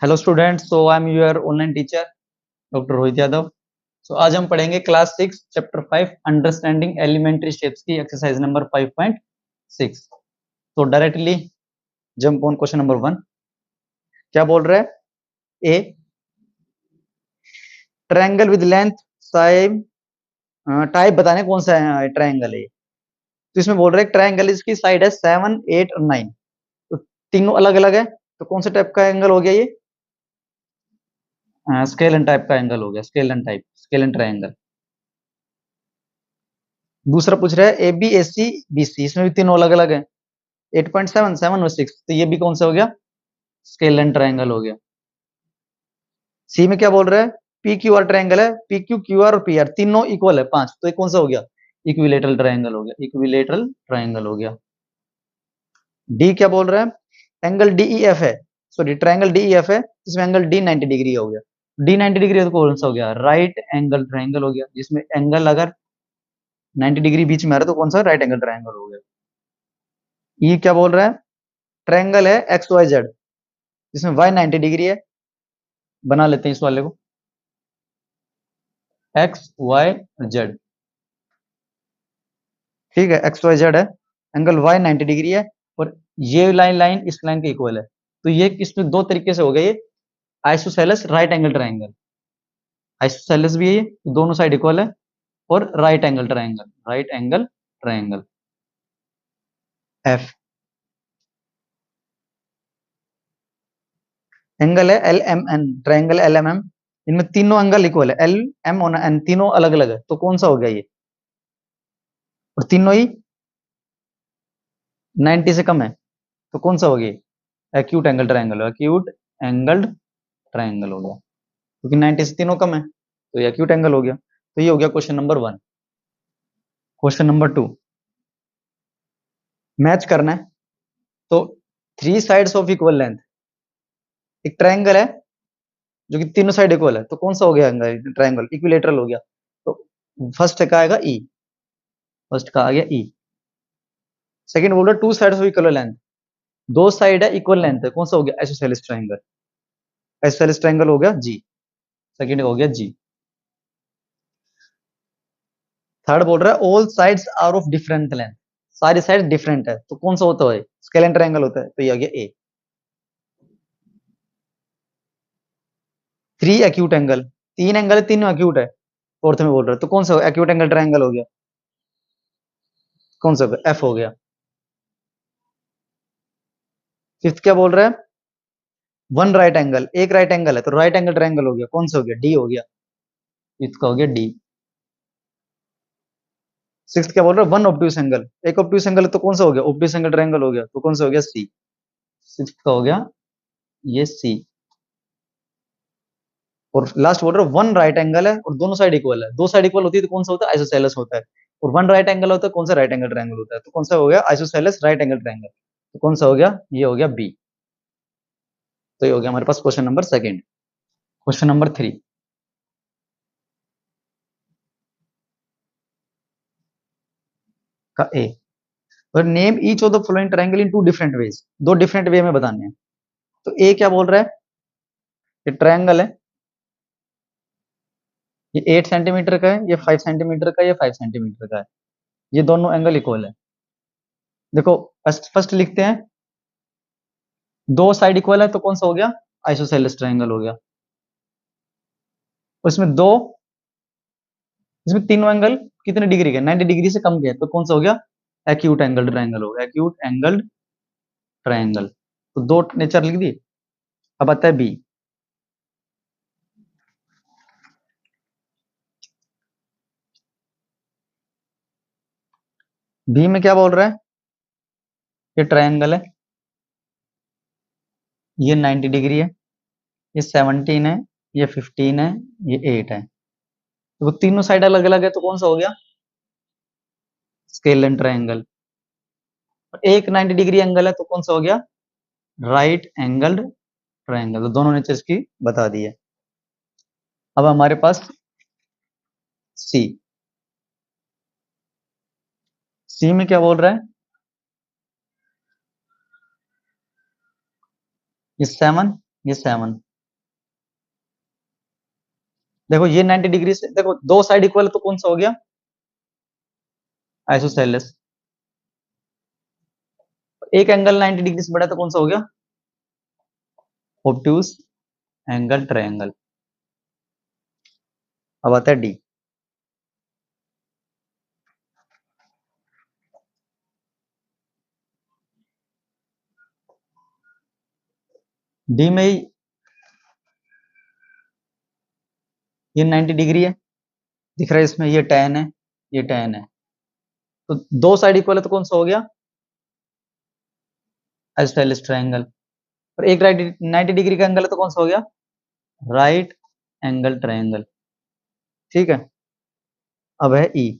Hello students, so I am your online teacher doctor Rohit Yadav. So आज हम पढ़ेंगे class 6 chapter 5 understanding elementary shapes की exercise number 5.6। तो directly jump on question number 1। क्या बोल रहा है? A triangle with length side type बताने कौन सा ट्रायंगल है ये। तो इसमें बोल रहा है ट्रायंगल इसकी साइड है 7, 8 और 9। तो तीनों अलग अलग है, तो कौन से टाइप का एंगल हो गया ये? स्केलन टाइप का एंगल हो गया, स्केलन टाइप, स्केलन ट्रायंगल। दूसरा पूछ रहा है A B S C B C, इसमें भी तीनों अलग अलग है, 8.7, 7 और 6। तो ये भी कौन सा हो गया? स्केलन ट्रायंगल हो गया। सी में क्या बोल रहा है? पी क्यू आर ट्रायंगल है, पी क्यू क्यू आर और पी आर तीनों इक्वल है 5। तो ये कौन सा हो गया? इक्विलेटरल ट्रायंगल हो गया, इक्विलेटरल ट्रायंगल हो गया। डी क्या बोल रहा है? एंगल डी ई एफ है, sorry triangle D E F है, इसमें एंगल डी 90 डिग्री हो गया। डी 90 डिग्री है तो कौन सा हो गया? राइट एंगल ट्रायंगल हो गया, जिसमें एंगल अगर 90 डिग्री बीच में आ रहा है तो कौन सा? राइट एंगल ट्रायंगल हो गया। ये क्या बोल रहा है? ट्रायंगल है एक्स वाई जेड, जिसमें वाई 90 डिग्री है। बना लेते हैं इस वाले को, एक्स वाई जेड। ठीक है, एक्स वाई जेड है, एंगल वाई 90 डिग्री है, और ये लाइन लाइन इस लाइन के इक्वल है। तो ये इसमें दो तरीके से हो गया, ये isosceles right angle triangle. Isosceles भी है ये, दोनों साइड इक्वल है, और right angle triangle, right angle triangle F. Angle है L M N, triangle L M M. इनमें तीनों एंगल इक्वल है, एल एम और एन तीनों अलग अलग है। तो कौन सा हो गया ये? और तीनों ही 90 से कम है, तो कौन सा हो गया? Acute angle triangle, acute angle triangle हो गया, क्योंकि 90 से तीनों कम है, तो ये एक्यूट एंगल हो गया। तो ये हो गया question number 1। Question number 2 match करना है। तो three sides of equal length, एक ट्रायंगल है जो कि तीनों साइड इक्वल है, तो कौन सा हो गया एंगल? ट्रायंगल इक्विलेटरल हो गया। तो फर्स्ट का आएगा ई, फर्स्ट का आ गया ई। सेकंड बोल रहा two sides of equal length, दो साइड है इक्वल लेंथ है, कौन सा हो गया? आइसोसेलेस ट्रायंगल, आइसोसेलेस ट्रायंगल हो गया जी, सेकंड हो गया जी। थर्ड बोल रहा है all sides are of different length, सारी साइड डिफरेंट है, तो कौन सा होता है? स्केलेन ट्रायंगल होता है, तो ये आ गया ए। थ्री एक्यूट एंगल, तीन एंगल है, तीनों एक्यूट है, फोर्थ में बोल रहा है, तो कौन सा एक्यूट एंगल ट्रायंगल हो गया? कौन सा? एफ हो गया। फिफ्थ क्या बोल रहा है? वन राइट एंगल, एक राइट एंगल है, तो राइट एंगल ट्रायंगल हो गया, कौन सा हो गया? डी हो गया, फिफ्थ का हो गया डी। सिक्स्थ क्या बोल रहा है? वन ऑब्ट्यूस एंगल, एक ऑब्ट्यूस एंगल है, तो कौन सा हो गया? ऑब्ट्यूस एंगल ट्रायंगल हो गया, तो कौन सा हो गया? सी। सिक्स्थ का हो गया ये सी। और लास्ट बोल रहा है वन राइट एंगल है और दोनों साइड इक्वल है, दो साइड इक्वल होती है तो कौन सा होता है? आइसोसेलेस होता है। और वन राइट एंगल होता है, कौन सा? राइट एंगल ट्रायंगल होता है, तो कौन सा हो गया? Isosceles right angle triangle. तो कौन सा हो गया? ये हो गया बी। तो ये हो गया हमारे पास क्वेश्चन नंबर 2। क्वेश्चन नंबर 3 का ए, और name each of the following triangle in two different ways, दो डिफरेंट वे में बताने हैं। तो ए क्या बोल रहा है? ये ट्रायंगल है, ये 8 सेंटीमीटर का है, ये 5 सेंटीमीटर का है, ये 5 सेंटीमीटर का है, ये दोनों एंगल इक्वल है। देखो फर्स्ट फर्स्ट लिखते हैं, दो साइड इक्वल है, तो कौन सा हो गया? आइसोसेलेस ट्रायंगल हो गया। उसमें दो, इसमें तीनों एंगल कितने डिग्री के? 90 डिग्री से कम के, तो कौन सा हो गया? एक्यूट एंगल ट्रायंगल हो गया, एक्यूट एंगल ट्रायंगल। तो दो नेचर लिख दी। अब आता है बी। बी में क्या बोल रहा है? ये ट्रायंगल है, ये 90 डिग्री है, ये 17 है, ये 15 है, ये 8 है। तो तीनों साइड अलग अलग है, तो कौन सा हो गया? Scalene triangle. एक 90 डिग्री एंगल है, तो कौन सा हो गया? Right angle triangle. तो दोनों नेचर की बता दी है। अब हमारे पास सी। सी में क्या बोल रहा है? ये 7, ये 7, देखो ये 90 डिग्री से, देखो दो साइड इक्वल है तो कौन सा हो गया, आइसोसेलेस। एक एंगल 90 डिग्री से बड़ा है तो कौन सा हो गया, ऑब्ट्यूज एंगल ट्रायंगल। अब आता है डी। डी में ये 90 डिग्री है, दिख रहा है इसमें, ये tan है, ये tan है, तो दो साइड इक्वल है तो कौन सा हो गया, आइसोसेलेस ट्रायंगल। और एक राइट 90 डिग्री का एंगल है तो कौन सा हो गया, राइट एंगल ट्रायंगल। ठीक है, अब है ई।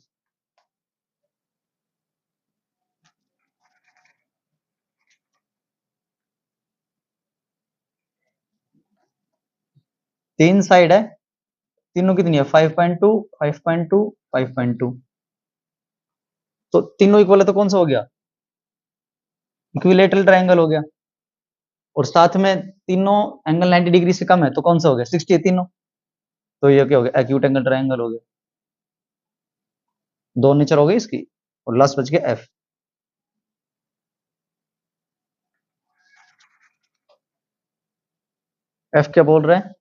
तीन साइड है, तीनों कितनी है, 5.2, 5.2, 5.2, तो तीनों इक्वल है तो कौन सा हो गया, इक्विलेटरल ट्रायंगल हो गया। और साथ में तीनों एंगल 90 डिग्री से कम है तो कौन सा हो गया, 60 है तीनों, तो ये क्या हो गया, एक्यूट एंगल ट्रायंगल हो गया। दो नेचर हो गई इसकी, और लास्ट बच गया एफ। एफ क्या बोल रहा है,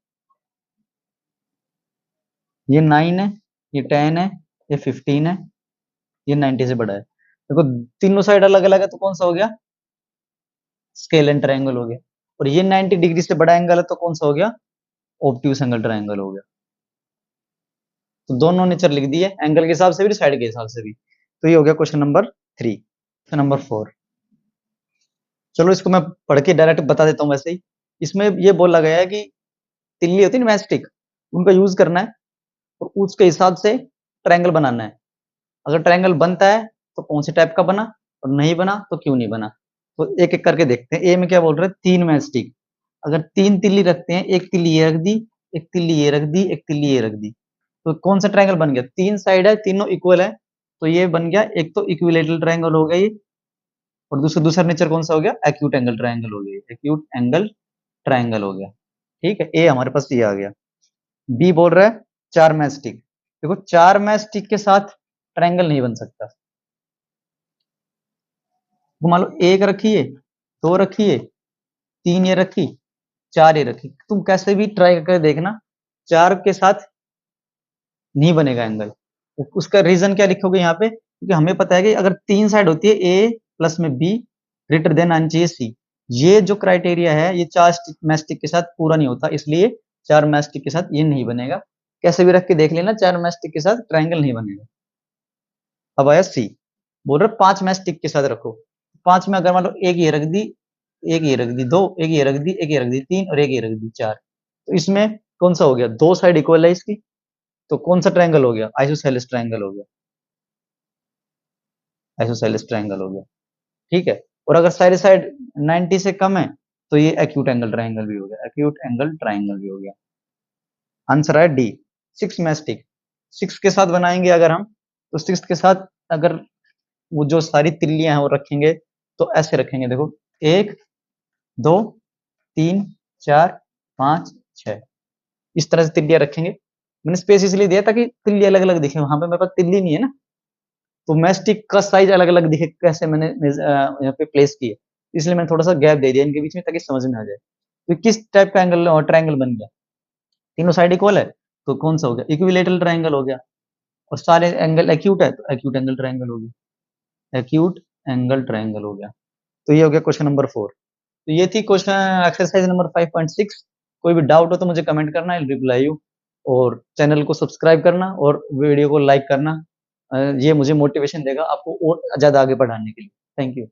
ये 9 है, ये 10 है, ये 15 है, ये 90 से बड़ा है। देखो तीनों साइड अलग अलग है तो कौन सा हो गया, स्केल एंड ट्रायंगल हो गया। और ये 90 डिग्री से बड़ा एंगल है तो कौन सा हो गया, ऑब्ट्यूस एंगल ट्रायंगल हो गया। तो दोनों नेचर लिख दिए, एंगल के हिसाब से भी, साइड के हिसाब से भी। तो ये हो गया क्वेश्चन नंबर 3। क्वेश्चन नंबर 4, चलो इसको मैं पढ़ के डायरेक्ट बता देता हूँ। वैसे ही इसमें ये बोला गया है कि तिल्ली होती है ना, मैस्टिक, उनका यूज करना है और उसके हिसाब से ट्रायंगल बनाना है। अगर ट्रायंगल बनता है तो कौन से टाइप का बना, और नहीं बना तो क्यों नहीं बना। तो एक एक करके देखते हैं। ए में क्या बोल रहे हैं, तीन मैस्टिक, अगर तीन तिल्ली रखते हैं, एक तिल्ली ये रख दी, एक तिल्ली ये रख दी, एक तिल्ली ये रख दी, तो कौन सा ट्रायंगल बन गया, तीन साइड है, तीनों इक्वल है, तो ये बन गया, एक तो इक्विलेटरल ट्रायंगल हो गया ये, और दूसरा नेचर कौन सा हो गया, एक्यूट एंगल ट्रायंगल हो गया, एक्यूट एंगल ट्रायंगल हो गया। ठीक है, ए हमारे पास ये आ गया। बी बोल रहा है चार मैच स्टिक, देखो चार मैच स्टिक के साथ ट्रायंगल नहीं बन सकता। तो मान लो एक रखी है, दो रखी है, तीन ये रखी, चार ये रखी, तुम कैसे भी ट्राई करके देखना, चार के साथ नहीं बनेगा एंगल। उसका रीजन क्या लिखोगे यहाँ पे, क्योंकि हमें पता है कि अगर तीन साइड होती है, ए प्लस में बी ग्रेटर देन आना चाहिए सी, ये जो क्राइटेरिया है ये चार मैस्टिक के साथ पूरा नहीं होता, इसलिए चार मैस्टिक के साथ ये नहीं बनेगा। कैसे भी रख के देख लेना, चार मैस्टिक के साथ ट्रायंगल नहीं बनेगा। अब आया सी, बोल रहे पांच मैस्टिक के साथ रखो। पांच में अगर मान लो एक ये रख दी, एक ये रख दी, दो, एक ये रख दी, एक ये रख दी, तीन, और एक ये रख दी, चार, तो इसमें कौन सा हो गया, दो साइड इक्वल है इसकी, तो कौन सा ट्रायंगल हो गया, आइसोसेलेस ट्रायंगल हो गया, आइसोसेलेस ट्रायंगल हो गया। ठीक है, और अगर साइड साइड 90 से कम है तो ये एक्यूट एंगल ट्रायंगल भी हो गया, एक्यूट एंगल ट्रायंगल भी हो गया। आंसर है डी, सिक्स मैस्टिक। सिक्स के साथ बनाएंगे अगर हम, तो सिक्स के साथ अगर वो जो सारी तिल्लियां हैं वो रखेंगे तो ऐसे रखेंगे, देखो एक, दो, तीन, चार, पांच, छह, इस तरह से तिल्लियां रखेंगे। मैंने स्पेस इसलिए दिया ताकि तिल्ली अलग अलग दिखे, वहां पे मेरे पास तिल्ली नहीं है ना, तो मैस्टिक का साइज अलग अलग दिखे, कैसे मैंने यहाँ पे प्लेस किया, इसलिए मैंने थोड़ा सा गैप दे दिया इनके बीच में ताकि समझ में आ जाए। तो किस टाइप का एंगल और ट्रायंगल बन गया, तीनों साइड इक्वल है तो कौन सा हो गया, इक्विलेटरल ट्रायंगल हो गया। और सारे एंगल एक्यूट है तो एक्यूट एंगल ट्रायंगल हो गया, एक्यूट एंगल ट्रायंगल हो गया। तो ये हो गया क्वेश्चन नंबर 4। तो ये थी क्वेश्चन एक्सरसाइज नंबर 5.6। कोई भी डाउट हो तो मुझे कमेंट करना, आई रिप्लाई यू। और चैनल को सब्सक्राइब करना और वीडियो को लाइक करना, ये मुझे मोटिवेशन देगा आपको और ज़्यादा आगे बढ़ाने के लिए। Thank you.